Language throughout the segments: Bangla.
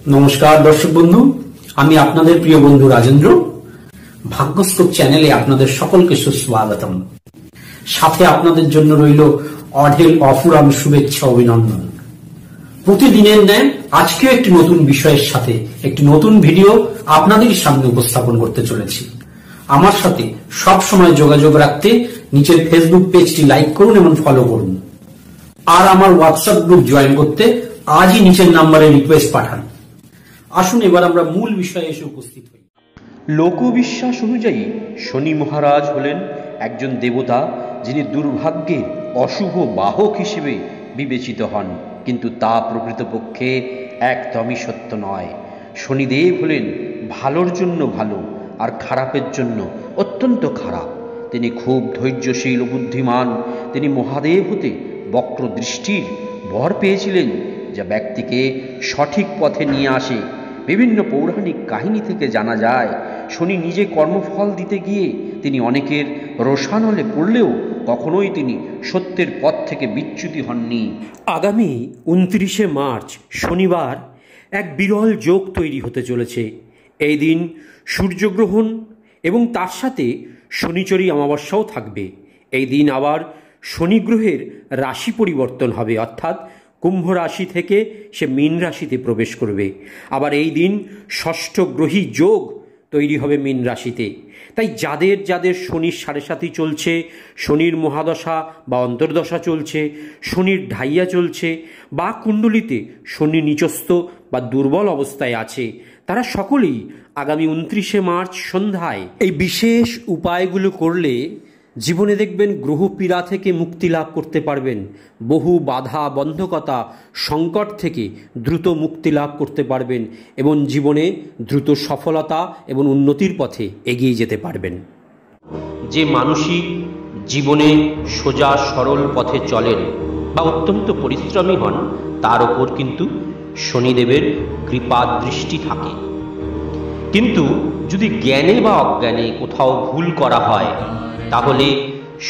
নমস্কার দর্শক বন্ধু, আমি আপনাদের প্রিয় বন্ধু রাজেন্দ্র। ভাগ্যস্কোপ চ্যানেলে আপনাদের সকলকে সুস্বাগতম। সাথে আপনাদের জন্য রইল অঢেল অফুরান শুভেচ্ছা অভিনন্দন। প্রতিদিনের ন্যায় আজকেও একটি নতুন বিষয়ের সাথে একটি নতুন ভিডিও আপনাদের সামনে উপস্থাপন করতে চলেছি। আমার সাথে সব সময় যোগাযোগ রাখতে নিচের ফেসবুক পেজটি লাইক করুন এবং ফলো করুন। আর আমার হোয়াটসঅ্যাপ গ্রুপ জয়েন করতে আজই নিচের নম্বরে রিকোয়েস্ট পাঠান। আসুন এবার আমরা মূল বিষয়ে এসে উপস্থিত হই। লোকবিশ্বাস অনুযায়ী শনি মহারাজ হলেন একজন দেবতা, যিনি দুর্ভাগ্যের অশুভ বাহক হিসেবে বিবেচিত হন, কিন্তু তা প্রকৃতপক্ষে একদমই সত্য নয়। শনিদেব হলেন ভালোর জন্য ভালো আর খারাপের জন্য অত্যন্ত খারাপ। তিনি খুব ধৈর্যশীল ও বুদ্ধিমান। তিনি মহাদেব হতে বক্র দৃষ্টির বর পেয়েছিলেন, যা ব্যক্তিকে সঠিক পথে নিয়ে আসে। বিভিন্ন পৌরাণিক কাহিনী থেকে জানা যায়, শনি নিজে কর্মফল দিতে গিয়ে তিনি অনেকের রোষানলে পড়লেও কখনোই তিনি সত্যের পথ থেকে বিচ্যুতি হননি। আগামী 29শে মার্চ শনিবার এক বিরল যোগ তৈরি হতে চলেছে। এই দিন সূর্যগ্রহণ এবং তার সাথে শনিচরী অমাবস্যাও থাকবে। এই দিন আবার শনি গ্রহের রাশি পরিবর্তন হবে, অর্থাৎ কুম্ভ রাশি থেকে সে মীন রাশিতে প্রবেশ করবে। আবার এই দিন ষষ্ঠ গ্রহী যোগ তৈরি হবে মীন রাশিতে। তাই যাদের যাদের শনির 7.5 চলছে, শনির মহাদশা বা অন্তর্দশা চলছে, শনির ঢাইয়া চলছে বা কুণ্ডলিতে শনি নিচস্থ বা দুর্বল অবস্থায় আছে, তারা সকলেই আগামী 29শে মার্চ সন্ধ্যায় এই বিশেষ উপায়গুলো করলে জীবনে দেখবেন গ্রহ পীড়া থেকে মুক্তি লাভ করতে পারবেন। বহু বাধা বন্ধকতা সংকট থেকে দ্রুত মুক্তি লাভ করতে পারবেন এবং জীবনে দ্রুত সফলতা এবং উন্নতির পথে এগিয়ে যেতে পারবেন। যে মানুষই জীবনে সোজা সরল পথে চলেন বা অত্যন্ত পরিশ্রমী হন, তার ওপর কিন্তু শনিদেবের কৃপা দৃষ্টি থাকে। কিন্তু যদি জ্ঞানে বা অজ্ঞানে কোথাও ভুল করা হয়, তাহলে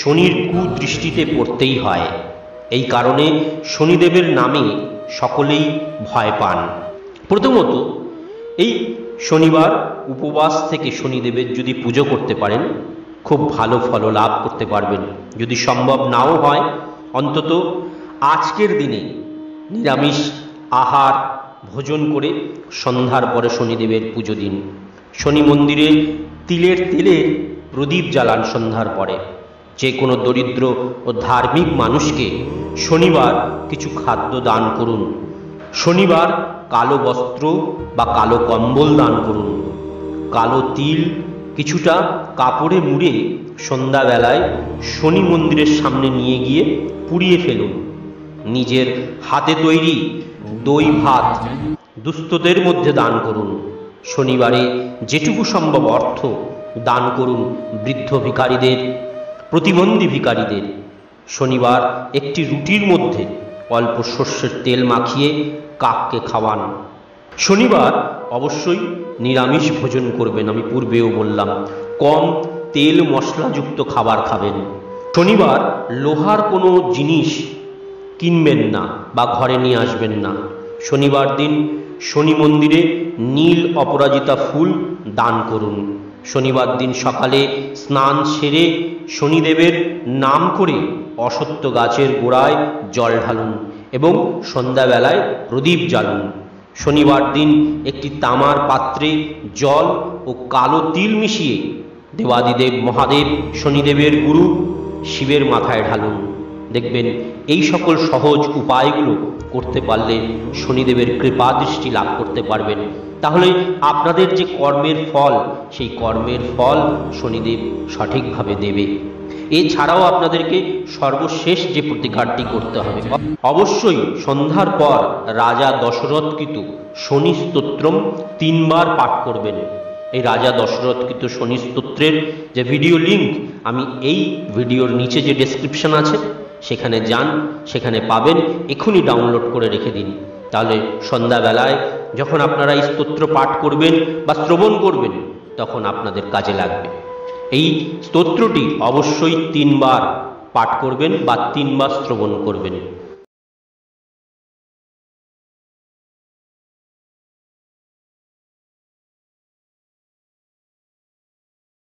শনির কুদৃষ্টিতে পড়তেই হয়। এই কারণে শনিদেবের নামে সকলেই ভয় পান। প্রথমত, এই শনিবার উপবাস থেকে শনিদেবের যদি পুজো করতে পারেন, খুব ভালো ফল লাভ করতে পারবেন। যদি সম্ভব নাও হয়, অন্তত আজকের দিনে নিরামিষ আহার ভোজন করে সন্ধ্যার পরে শনিদেবের পুজো দিন। শনি মন্দিরে তিলের তেলে প্রদীপ জ্বালান সন্ধ্যার পরে। যে কোনো দরিদ্র ও ধার্মিক মানুষকে শনিবার কিছু খাদ্য দান করুন। শনিবার কালো বস্ত্র বা কালো কম্বল দান করুন। কালো তিল কিছুটা কাপড়ে মুড়ে সন্ধ্যাবেলায় শনি মন্দিরের সামনে নিয়ে গিয়ে পুড়িয়ে ফেলুন। নিজের হাতে তৈরি দই ভাত দুস্থদের মধ্যে দান করুন। শনিবারে যেটুকু সম্ভব অর্থ দান করুন বৃদ্ধ ভিখারীদের, প্রতিবন্ধী ভিখারীদের। শনিবার একটি রুটির মধ্যে অল্প সর্ষের তেল মাখিয়ে কাককে খাওয়ান। শনিবার অবশ্যই নিরামিষ ভোজন করবেন। আমি পূর্বেও বললাম, কম তেল মশলাযুক্ত খাবার খাবেন। শনিবার লোহার কোনো জিনিস কিনবেন না বা ঘরে নিয়ে আসবেন না। শনিবার দিন শনি মন্দিরে নীল অপরাজিতা ফুল দান করুন। শনিবার দিন সকালে স্নান সেরে শনিদেবের নাম করে অশ্বত্থ গাছের গোড়ায় জল ঢালুন এবং সন্ধ্যাবেলায় প্রদীপ জ্বালুন। শনিবার দিন একটি তামার পাত্রে জল ও কালো তিল মিশিয়ে দেবাদিদেব মহাদেব শনিদেবের গুরু শিবের মাথায় ঢালুন। দেখবেন এই সকল সহজ উপায়গুলো করতে পারলে শনিদেবের কৃপা দৃষ্টি লাভ করতে পারবেন। তাহলে আপনাদের যে কর্মের ফল, সেই কর্মের ফল শনিদেব সঠিকভাবে দেবে। এছাড়াও আপনাদেরকে সর্বশেষ যে প্রতিকারটি করতে হবে, অবশ্যই সন্ধ্যার পর রাজা দশরথকৃত শনি স্তোত্রম 3 বার পাঠ করবেন। এই রাজা দশরথকৃত শনি স্তোত্রের যে ভিডিও লিঙ্ক আমি এই ভিডিওর নিচে যে ডেসক্রিপশন আছে সেখানে যান, সেখানে পাবেন। এখনই ডাউনলোড করে রেখে দিন। তাহলে সন্ধ্যাবেলায় যখন আপনারা এই স্তোত্র পাঠ করবেন বা শ্রবণ করবেন, তখন আপনাদের কাজে লাগবে। এই স্তোত্রটি অবশ্যই 3 বার পাঠ করবেন বা 3 বার শ্রবণ করবেন।